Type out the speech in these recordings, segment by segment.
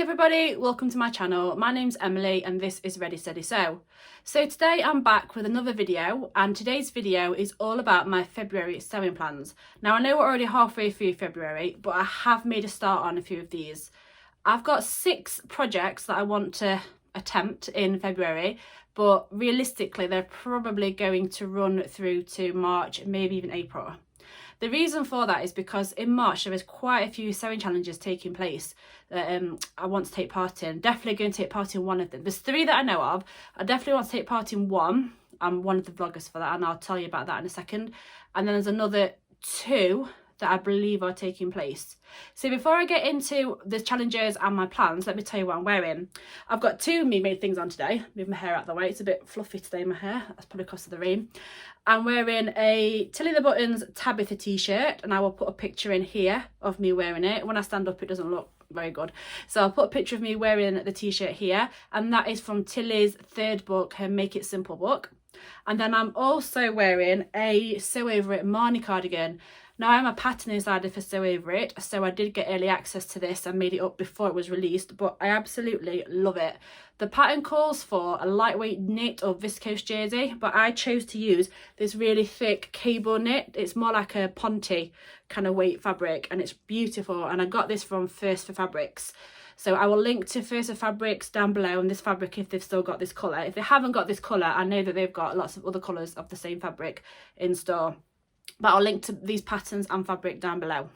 everybody, welcome to my channel. My name's Emily and this is Ready Steady Sew. So today I'm back with another video, and today's video is all about my February sewing plans. Now I know we're already halfway through February, but I have made a start on a few of these. I've got 6 projects that I want to attempt in February, but realistically they're probably going to run through to March, maybe even April. The reason for that is because in March there is quite a few sewing challenges taking place that I want to take part in. Definitely going to take part in one of them. There's 3 that I know of. I definitely want to take part in one. I'm one of the vloggers for that and I'll tell you about that in a second. And then there's another 2 that I believe are taking place. So before I get into the challenges and my plans, let me tell you what I'm wearing. I've got 2 me made things on today. Move my hair out of the way. It's a bit fluffy today, my hair. That's probably because of the rain. I'm wearing a Tilly the Buttons Tabitha t-shirt, and I will put a picture in here of me wearing it. When I stand up it doesn't look very good, so I'll put a picture of me wearing the t-shirt here, and that is from Tilly's 3rd book, her Make It Simple book. And then I'm also wearing a Sew Over It Marnie cardigan. Now I'm a pattern insider for Sew Over It, so I did get early access to this and made it up before it was released, but I absolutely love it. The pattern calls for a lightweight knit or viscose jersey, but I chose to use this really thick cable knit. It's more like a ponte kind of weight fabric, and it's beautiful, and I got this from First for Fabrics. So I will link to First for Fabrics down below, and this fabric if they've still got this colour. If they haven't got this colour, I know that they've got lots of other colours of the same fabric in store. But I'll link to these patterns and fabric down below.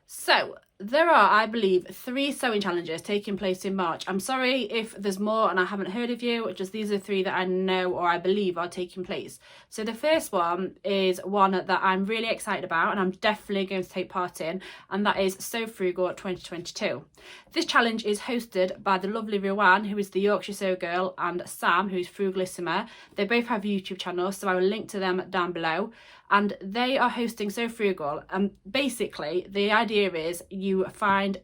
So there are, I believe, 3 sewing challenges taking place in March. I'm sorry if there's more and I haven't heard of you, just these are 3 that I know or I believe are taking place. So the first one is one that I'm really excited about and I'm definitely going to take part in, and that is Sew Frugal 2022. This challenge is hosted by the lovely Rowan, who is the Yorkshire Sew Girl, and Sam, who's Frugalissima. They both have YouTube channels, so I will link to them down below. And they are hosting Sew Frugal, and basically the idea is you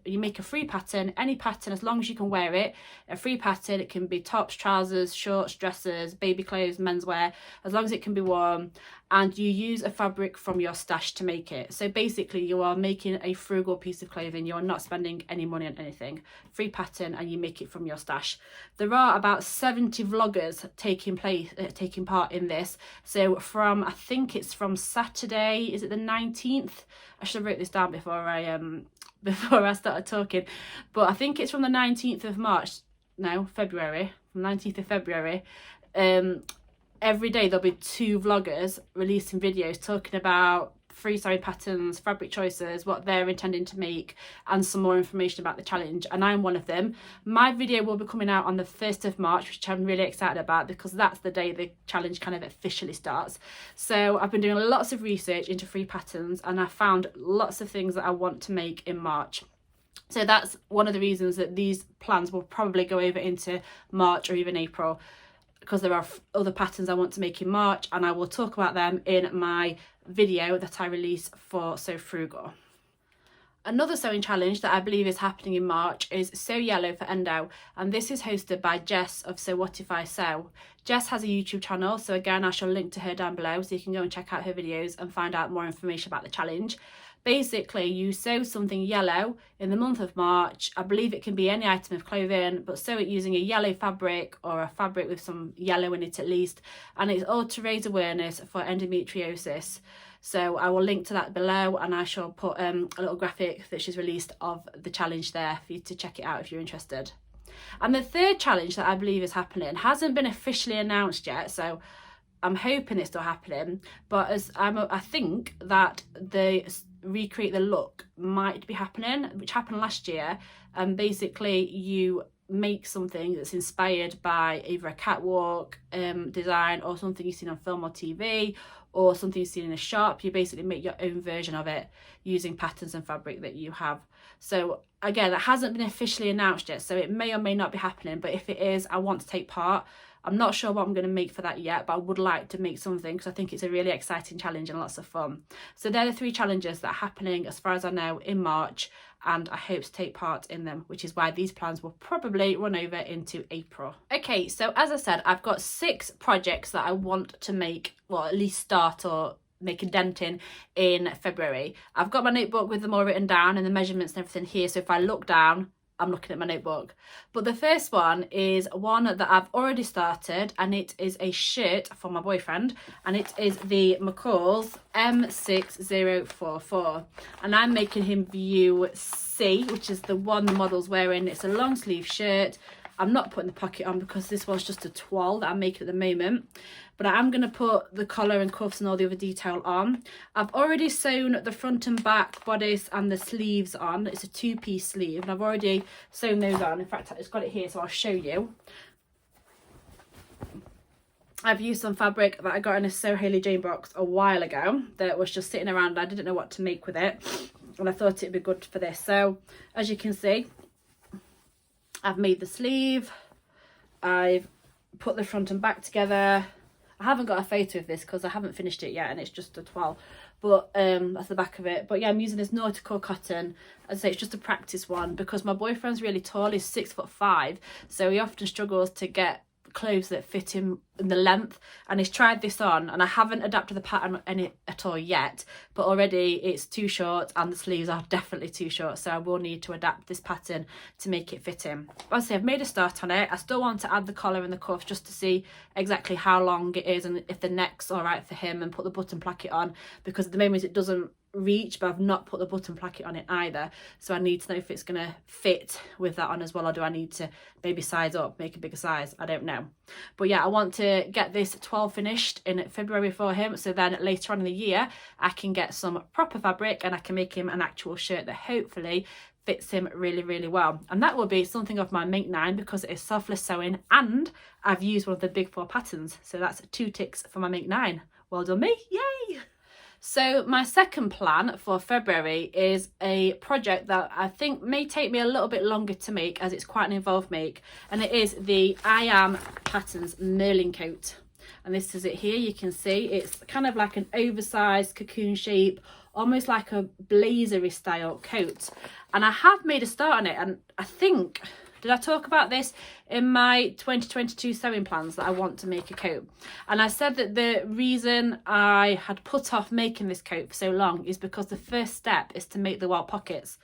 make a free pattern, any pattern as long as you can wear it, a free pattern. It can be tops, trousers, shorts, dresses, baby clothes, menswear, as long as it can be worn, and you use a fabric from your stash to make it. So basically you are making a frugal piece of clothing, you're not spending any money on anything. Free pattern, and you make it from your stash. There are about 70 vloggers taking part in this. So from, I think it's from Saturday, is it the 19th? I should have wrote this down before I started talking, but I think it's from the 19th of March, no, February, from 19th of February. Every day there'll be 2 vloggers releasing videos talking about free sewing patterns, fabric choices, what they're intending to make, and some more information about the challenge, and I'm one of them. My video will be coming out on the 1st of March, which I'm really excited about because that's the day the challenge kind of officially starts. So I've been doing lots of research into free patterns, and I found lots of things that I want to make in March. So that's one of the reasons that these plans will probably go over into March or even April, because there are other patterns I want to make in March, and I will talk about them in my video that I release for Sew Frugal. Another sewing challenge that I believe is happening in March is Sew Yellow for Endo, and this is hosted by Jess of Sew What If I Sew. Jess has a YouTube channel, so again I shall link to her down below so you can go and check out her videos and find out more information about the challenge. Basically, you sew something yellow in the month of March. I believe it can be any item of clothing, but sew it using a yellow fabric or a fabric with some yellow in it at least, and it's all to raise awareness for endometriosis. So I will link to that below, and I shall put a little graphic that she's released of the challenge there for you to check it out if you're interested. And the 3rd challenge that I believe is happening hasn't been officially announced yet, so I'm hoping it's still happening, but I think that the Recreate the Look might be happening, which happened last year, and basically you make something that's inspired by either a catwalk design or something you've seen on film or TV, or something you've seen in a shop. You basically make your own version of it using patterns and fabric that you have. So again, it hasn't been officially announced yet, so it may or may not be happening, but if it is, I want to take part. I'm not sure what I'm going to make for that yet, but I would like to make something because I think it's a really exciting challenge and lots of fun. So they're the 3 challenges that are happening as far as I know in March, and I hope to take part in them, which is why these plans will probably run over into April. Okay, so as I said, I've got 6 projects that I want to make, well, at least start or make a dent in February. I've got my notebook with them all written down and the measurements and everything here, so if I look down, I'm looking at my notebook. But the first one is one that I've already started, and it is a shirt for my boyfriend, and it is the McCall's M6044, and I'm making him view C, which is the one the model's wearing. It's a long sleeve shirt. I'm not putting the pocket on because this was just a toile that I'm making at the moment, but I am going to put the collar and cuffs and all the other detail on. I've already sewn the front and back bodice and the sleeves on. It's a 2-piece sleeve, and I've already sewn those on. In fact, I've just got it here, so I'll show you. I've used some fabric that I got in a Sew Hayley Jane box a while ago that was just sitting around. I didn't know what to make with it, and I thought it'd be good for this. So as you can see, I've made the sleeve, I've put the front and back together. I haven't got a photo of this because I haven't finished it yet, and it's just a toile, but that's the back of it. But yeah, I'm using this nautical cotton. As I say, it's just a practice one because my boyfriend's really tall. He's 6'5", so he often struggles to get clothes that fit him in the length, and he's tried this on, and I haven't adapted the pattern any at all yet, but already it's too short and the sleeves are definitely too short, so I will need to adapt this pattern to make it fit him. As I say, I've made a start on it. I still want to add the collar and the cuffs just to see exactly how long it is and if the neck's all right for him, and put the button placket on, because at the moment it doesn't reach, but I've not put the button placket on it either, so I need to know if it's going to fit with that on as well, or do I need to maybe size up, make a bigger size? I don't know. But yeah, I want to get this 12 finished in February for him, so then later on in the year I can get some proper fabric and I can make him an actual shirt that hopefully fits him really, really well. And that will be something of my Make 9 because it is selfless sewing and I've used one of the big 4 patterns, so that's 2 ticks for my Make 9. Well done me, yay! So my second plan for February is a project that I think may take me a little bit longer to make, as it's quite an involved make, and it is the I Am Patterns Merlin coat. And this is it here. You can see it's kind of like an oversized cocoon shape, almost like a blazery style coat. And I have made a start on it, and I think, did I talk about this in my 2022 sewing plans, that I want to make a coat? And I said that the reason I had put off making this coat for so long is because the first step is to make the welt pockets.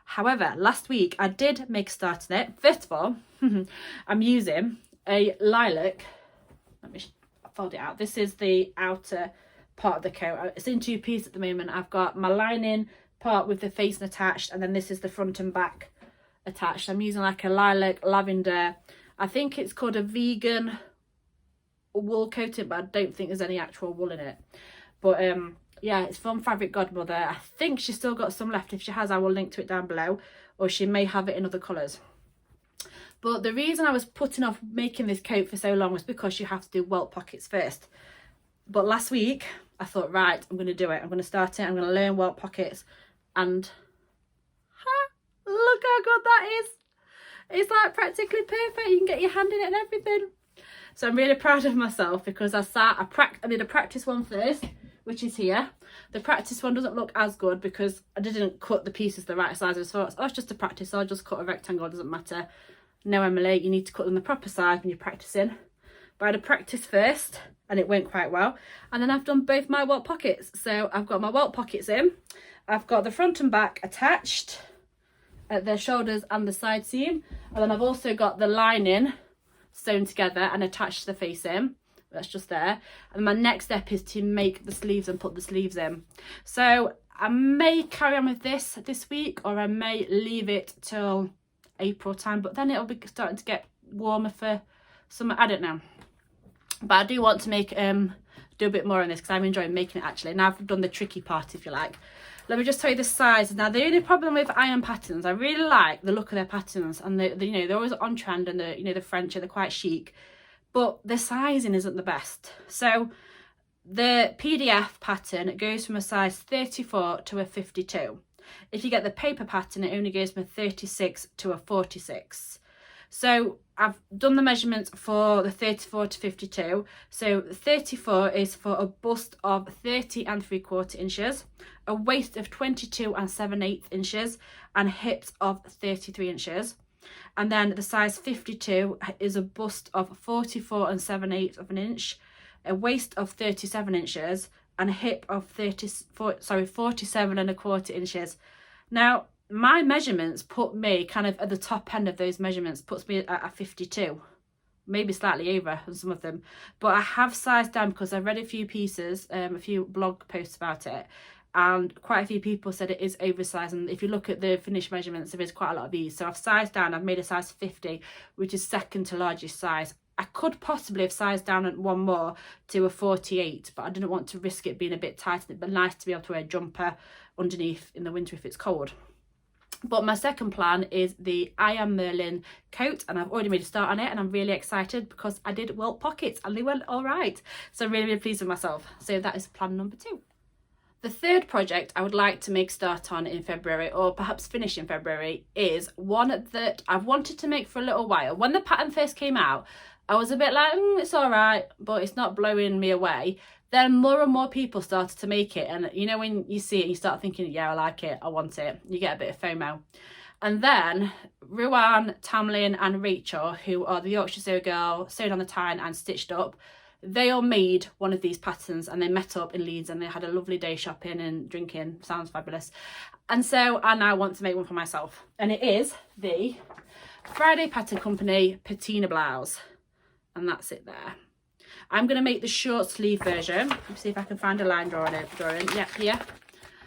However, last week I did make a start on it. First of all, I'm using a lilac. Let me fold it out. This is the outer part of the coat. It's in 2 pieces at the moment. I've got my lining part with the facing attached, and then this is the front and back attached. I'm using like a lilac lavender, I think it's called a vegan wool coating, but I don't think there's any actual wool in it. But yeah, it's from Fabric Godmother. I think she's still got some left. If she has, I will link to it down below, or she may have it in other colours. But the reason I was putting off making this coat for so long was because you have to do welt pockets first. But last week I thought, right, I'm going to do it. I'm going to start it. I'm going to learn welt pockets, and look how good that is. It's like practically perfect. You can get your hand in it and everything. So I'm really proud of myself because I did a practice one first, which is here. The practice one doesn't look as good because I didn't cut the pieces the right size. So it's just a practice, so I'll just cut a rectangle, it doesn't matter. No, Emily, you need to cut them the proper size when you're practicing. But I had a practice first and it went quite well. And then I've done both my welt pockets. So I've got my welt pockets in. I've got the front and back attached at the shoulders and the side seam, and then I've also got the lining sewn together and attached to the facing. That's just there. And my next step is to make the sleeves and put the sleeves in. So I may carry on with this week, or I may leave it till April time, but then it'll be starting to get warmer for summer. I don't know, but I do want to make do a bit more on this because I'm enjoying making it actually. Now I've done the tricky part, if you like. Let me just tell you the sizes. Now, the only problem with I Am patterns, I really like the look of their patterns, and you know, they're always on trend, and the French, they're quite chic, but the sizing isn't the best. So the PDF pattern, it goes from a size 34 to a 52. If you get the paper pattern, it only goes from a 36 to a 46. So I've done the measurements for the 34 to 52. So 34 is for a bust of 30 3/4 inches, a waist of 22 7/8 inches, and hips of 33 inches. And then the size 52 is a bust of 44 7/8 of an inch, a waist of 37 inches, and a hip of 47 1/4 inches. Now, my measurements put me kind of at the top end of those measurements, puts me at a 52, maybe slightly over on some of them, but I have sized down because I've read a few pieces, a few blog posts about it, and quite a few people said it is oversized, and if you look at the finished measurements there is quite a lot of these. So I've sized down, I've made a size 50, which is second to largest size. I could possibly have sized down at one more to a 48, but I didn't want to risk it being a bit tight. It'd be nice to be able to wear a jumper underneath in the winter if it's cold. But my second plan is the I Am Merlin coat, and I've already made a start on it, and I'm really excited because I did welt pockets and they went all right. So I'm really pleased with myself. So that is plan number 2. The third project I would like to make start on in February, or perhaps finish in February, is one that I've wanted to make for a little while. When the pattern first came out, I was a bit like, it's all right, but it's not blowing me away. Then more and more people started to make it, and you know, when you see it you start thinking, yeah, I like it, I want it, you get a bit of FOMO. And then Ruan, Tamlin and Rachel, who are the Yorkshire Sew Girl, Sewed on the Tyne and Stitched Up, they all made one of these patterns, and they met up in Leeds and they had a lovely day shopping and drinking. Sounds fabulous. And so I now want to make one for myself, and it is the Friday Pattern Company Patina Blouse, and that's it there. I'm going to make the short sleeve version. Let's see if I can find a line drawing. Yep, here.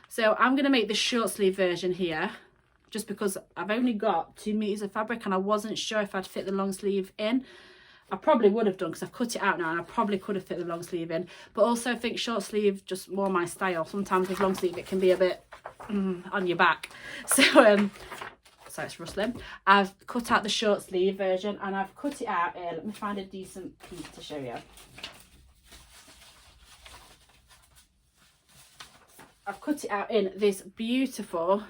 So I'm going to make the short sleeve version here, just because I've only got 2 meters of fabric and I wasn't sure if I'd fit the long sleeve in. I probably would have done because I've cut it out now, and I probably could have fit the long sleeve in. But also I think short sleeve just more my style. Sometimes with long sleeve it can be a bit on your back. So so it's rustling. I've cut out the short sleeve version, and I've cut it out in, let me find a decent piece to show you. I've cut it out in this beautiful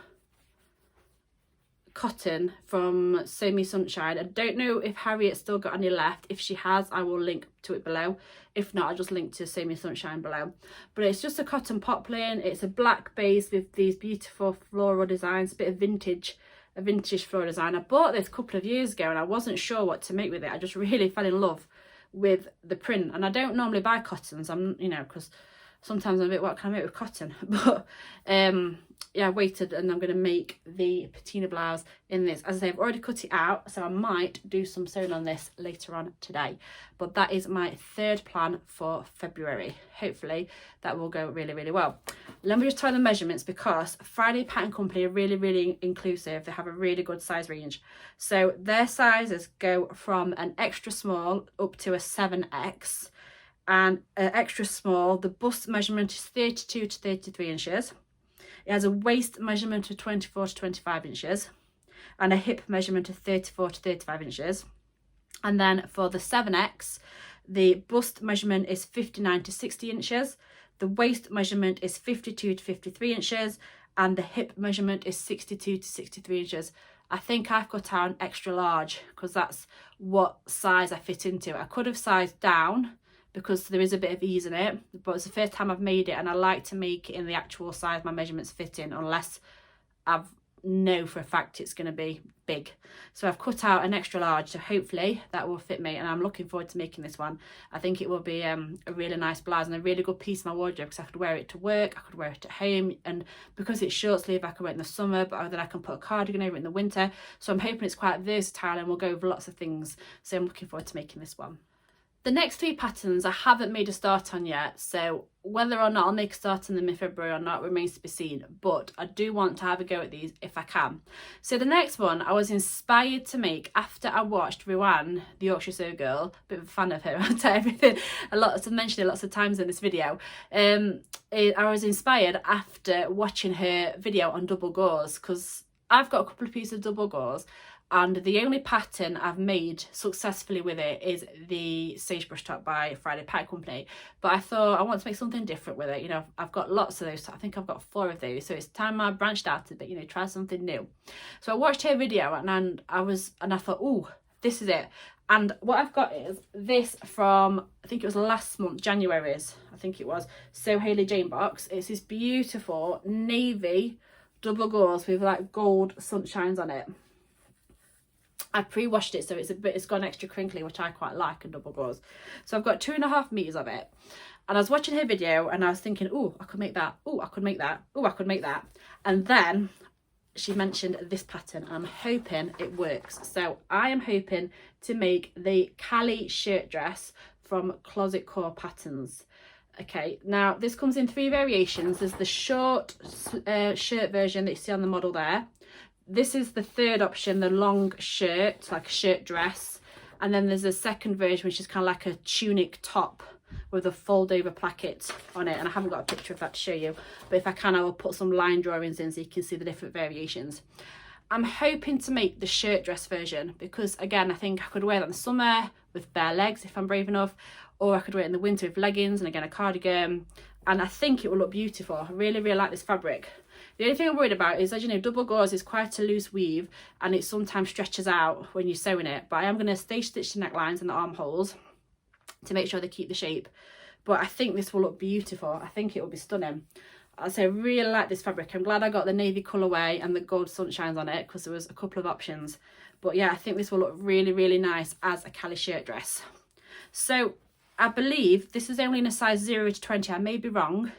cotton from Sew Me Sunshine. I don't know if Harriet's still got any left. If she has, I will link to it below. If not, I'll just link to Sew Me Sunshine below. But it's just a cotton poplin. It's a black base with these beautiful floral designs, a bit of vintage, a vintage floral design. I bought this a couple of years ago and I wasn't sure what to make with it. I just really fell in love with the print, and I don't normally buy cottons, you know, because sometimes I'm a bit, what can I make with cotton? But yeah, I waited, and I'm going to make the patina blouse in this. As I say, I've already cut it out, so I might do some sewing on this later on today. But that is my third plan for February. Hopefully that will go really, really well. Let me just tell the measurements, because Friday Pattern Company are really, really inclusive. They have a really good size range. So their sizes go from an extra small up to a 7X. And extra small, the bust measurement is 32 to 33 inches. It has a waist measurement of 24 to 25 inches and a hip measurement of 34 to 35 inches. And then for the 7X, the bust measurement is 59 to 60 inches. The waist measurement is 52 to 53 inches. And the hip measurement is 62 to 63 inches. I think I've cut out an extra large because that's what size I fit into. I could have sized down because there is a bit of ease in it, but it's the first time I've made it, and I like to make it in the actual size my measurements fit in, unless I know for a fact it's going to be big. So I've cut out an extra large, so hopefully that will fit me, and I'm looking forward to making this one. I think it will be a really nice blouse and a really good piece of my wardrobe, because I could wear it to work, I could wear it at home, and because it's short sleeve I can wear it in the summer, but then I can put a cardigan over it in the winter. So I'm hoping it's quite versatile and will go over lots of things. So I'm looking forward to making this one. The next 3 patterns I haven't made a start on yet, so whether or not I'll make a start on them in February or not remains to be seen, but I do want to have a go at these if I can. So the next one I was inspired to make after I watched Ruan, the Yorkshire Sew Girl, a bit of a fan of her, I'll tell everything, I've mentioned it lots of times in this video. I was inspired after watching her video on double gauze, because I've got a couple of pieces of double gauze, and the only pattern I've made successfully with it is the Sagebrush top by Friday Pattern Company. But I thought I want to make something different with it. You know, I've got lots of those. I think I've got 4 of those. So it's time I branched out a bit, you know, try something new. So I watched her video and I thought, oh, this is it. And what I've got is this from, I think it was last month, January's, I think it was, So Hayley Jane box. It's this beautiful navy double gauze with like gold sunshines on it. I pre-washed it, so it's gone extra crinkly, which I quite like in double gauze. So I've got 2.5 meters of it, and I was watching her video and I was thinking, oh, I could make that, oh, I could make that, oh, I could make that. And then she mentioned this pattern, and I'm hoping it works. So I am hoping to make the Cali shirt dress from Closet Core Patterns. Okay, now this comes in 3 variations. There's the short shirt version that you see on the model there. This is the 3rd option, the long shirt, like a shirt dress. And then there's a 2nd version, which is kind of like a tunic top with a fold over placket on it, and I haven't got a picture of that to show you, but if I can I will put some line drawings in so you can see the different variations. I'm hoping to make the shirt dress version because, again, I think I could wear that in the summer with bare legs if I'm brave enough, or I could wear it in the winter with leggings and again a cardigan, and I think it will look beautiful. I really like this fabric. The only thing I'm worried about is, as you know, double gauze is quite a loose weave and it sometimes stretches out when you're sewing it, but I am going to stitch the necklines and the armholes to make sure they keep the shape. But I think this will look beautiful. I think it will be stunning. I say I really like this fabric. I'm glad I got the navy colourway and the gold sunshines on it because there was a couple of options. But yeah, I think this will look really nice as a Cali shirt dress. So I believe this is only in a size 0 to 20. I may be wrong,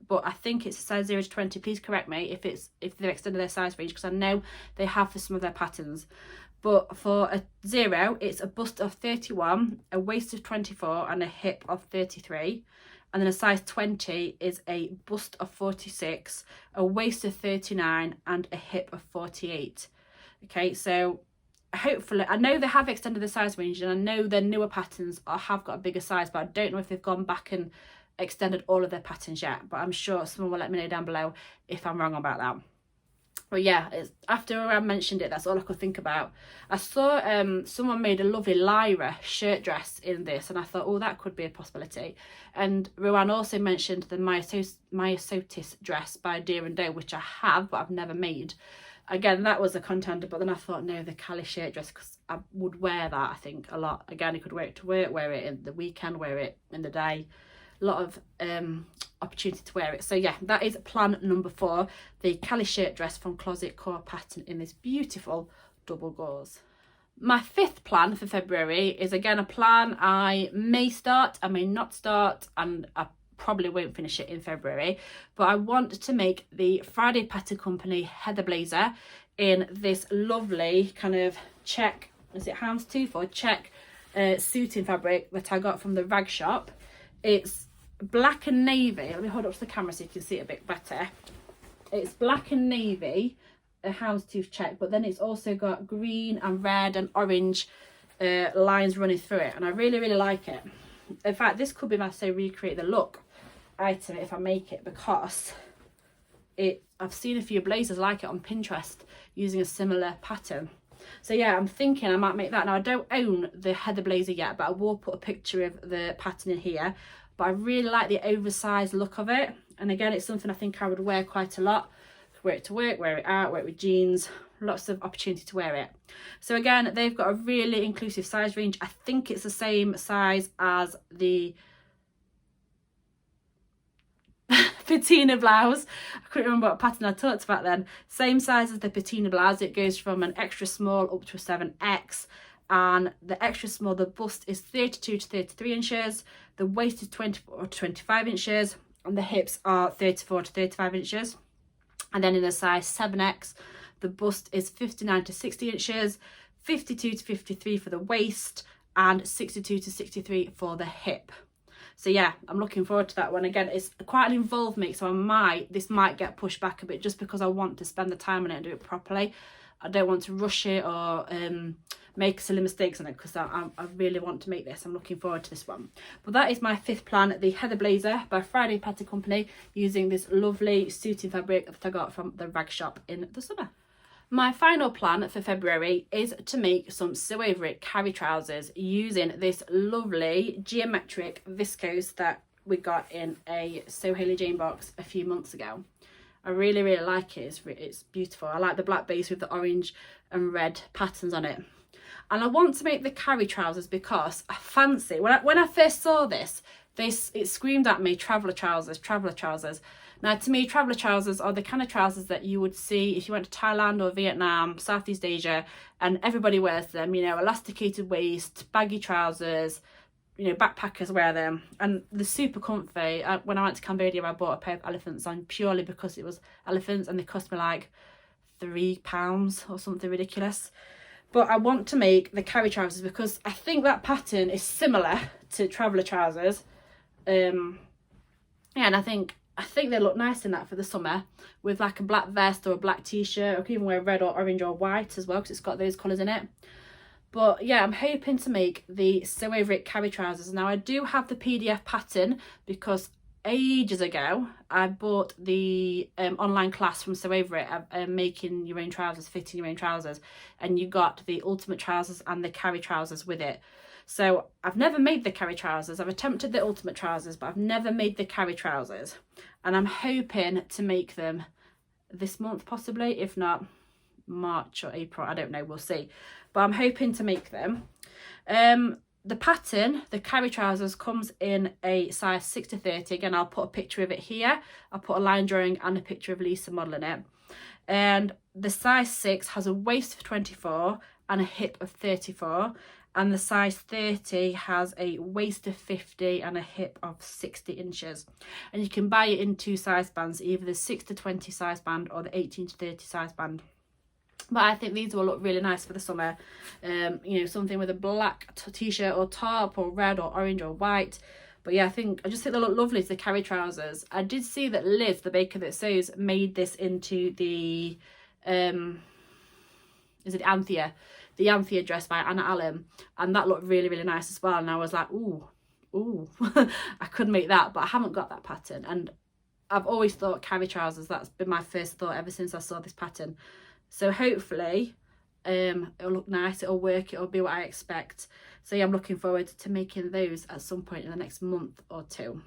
but I think it's a size 0 to 20. Please correct me if they've extended their size range, because I know they have for some of their patterns. But for a 0, it's a bust of 31, a waist of 24 and a hip of 33. And then a size 20 is a bust of 46, a waist of 39 and a hip of 48. Okay, so hopefully, I know they have extended the size range and I know their newer patterns have got a bigger size, but I don't know if they've gone back and extended all of their patterns yet. But I'm sure someone will let me know down below if I'm wrong about that. But yeah, after I mentioned it, that's all I could think about. I saw someone made a lovely Lyra shirt dress in this, and I thought, oh, that could be a possibility. And Rowan also mentioned the Myosotis dress by Deer and Doe, which I have, but I've never made. Again, that was a contender, but then I thought, no, the Cali shirt dress, because I would wear that, I think, a lot. Again, you could wear it to work, wear it in the weekend, wear it in the day. A lot of opportunity to wear it. So yeah, that is plan number 4, the Cali shirt dress from Closet Core Pattern in this beautiful double gauze. My 5th plan for February is again a plan I may start, I may not start, and I probably won't finish it in February, but I want to make the Friday Pattern Company Heather Blazer in this lovely kind of check, is it houndstooth or check suiting fabric that I got from the rag shop. It's black and navy. Let me hold up to the camera so you can see it a bit better. It's black and navy, a houndstooth check, but then it's also got green and red and orange lines running through it, and I really like it. In fact, this could be my say recreate the look item if I make it, because I've seen a few blazers like it on Pinterest using a similar pattern. So yeah, I'm thinking I might make that. Now, I don't own the Heather Blazer yet, but I will put a picture of the pattern in here. But I really like the oversized look of it. And again, it's something I think I would wear quite a lot. Wear it to work, wear it out, wear it with jeans. Lots of opportunity to wear it. So again, they've got a really inclusive size range. I think it's the same size as the patina blouse. I couldn't remember what pattern I talked about then. Same size as the patina blouse. It goes from an extra small up to a 7X, and the extra small, the bust is 32 to 33 inches, the waist is 24 to 25 inches, and the hips are 34 to 35 inches. And then in a size 7X, the bust is 59 to 60 inches, 52 to 53 for the waist, and 62 to 63 for the hip. So yeah, I'm looking forward to that one. Again, it's quite an involved make, so this might get pushed back a bit just because I want to spend the time on it and do it properly. I don't want to rush it or make silly mistakes on it, because I really want to make this. I'm looking forward to this one. But that is my 5th plan, the Heather Blazer by Friday Pattern Company, using this lovely suiting fabric that I got from the rag shop in the summer. My final plan for February is to make some sew over it carry trousers using this lovely geometric viscose that we got in a Sew Hayley Jane box a few months ago. I really like it. It's beautiful. I like the black base with the orange and red patterns on it. And I want to make the carry trousers because I fancy, when I first saw this, it screamed at me, traveller trousers. Now, to me, traveller trousers are the kind of trousers that you would see if you went to Thailand or Vietnam, Southeast Asia, and everybody wears them, you know, elasticated waist, baggy trousers, you know, backpackers wear them, and they're super comfy. When I went to Cambodia, I bought a pair of elephants on purely because it was elephants, and they cost me like £3 or something ridiculous. But I want to make the carry trousers because I think that pattern is similar to traveller trousers. Yeah, and I think they look nice in that for the summer, with like a black vest or a black t-shirt. I could even wear red or orange or white as well, because it's got those colours in it. But yeah, I'm hoping to make the Sew Over It carry trousers. Now I do have the PDF pattern, because ages ago I bought the online class from Sew Over It, making your own trousers, fitting your own trousers, and you got the ultimate trousers and the carry trousers with it. So I've never made the carry trousers. I've attempted the ultimate trousers, but I've never made the carry trousers, and I'm hoping to make them this month possibly, if not March or April, I don't know, we'll see, but I'm hoping to make them. The pattern, the carry trousers, comes in a size 6 to 30. Again, I'll put a picture of it here. I'll put a line drawing and a picture of Lisa modelling it. And the size 6 has a waist of 24 and a hip of 34. And the size 30 has a waist of 50 and a hip of 60 inches. And you can buy it in 2 size bands, either the 6 to 20 size band or the 18 to 30 size band. But I think these will look really nice for the summer. You know, something with a black t-shirt or top, or red or orange or white. But yeah, I just think they look lovely as the carry trousers. I did see that Liz, the baker that sews, made this into the is it Anthea? The Anthea dress by Anna Allen, and that looked really, really nice as well. And I was like, ooh, I could make that, but I haven't got that pattern. And I've always thought carry trousers, that's been my first thought ever since I saw this pattern. So hopefully it'll look nice, it'll work, it'll be what I expect. So yeah, I'm looking forward to making those at some point in the next month or two.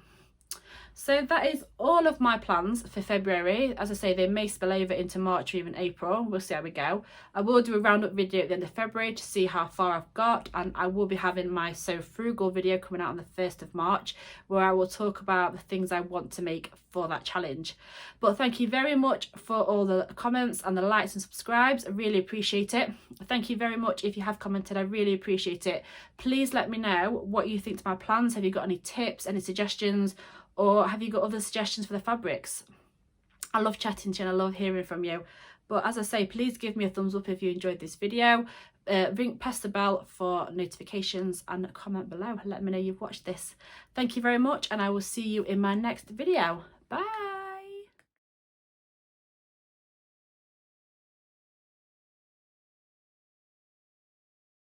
So that is all of my plans for February. As I say, they may spill over into March or even April. We'll see how we go. I will do a roundup video at the end of February to see how far I've got, and I will be having my So Frugal video coming out on the 1st of March, where I will talk about the things I want to make for that challenge. But thank you very much for all the comments and the likes and subscribes. I really appreciate it. Thank you very much if you have commented. I really appreciate it. Please let me know what you think to my plans. Have you got any tips, any suggestions? Or have you got other suggestions for the fabrics? I love chatting to you and I love hearing from you. But as I say, please give me a thumbs up if you enjoyed this video. Press the bell for notifications and comment below. Let me know you've watched this. Thank you very much, and I will see you in my next video. Bye.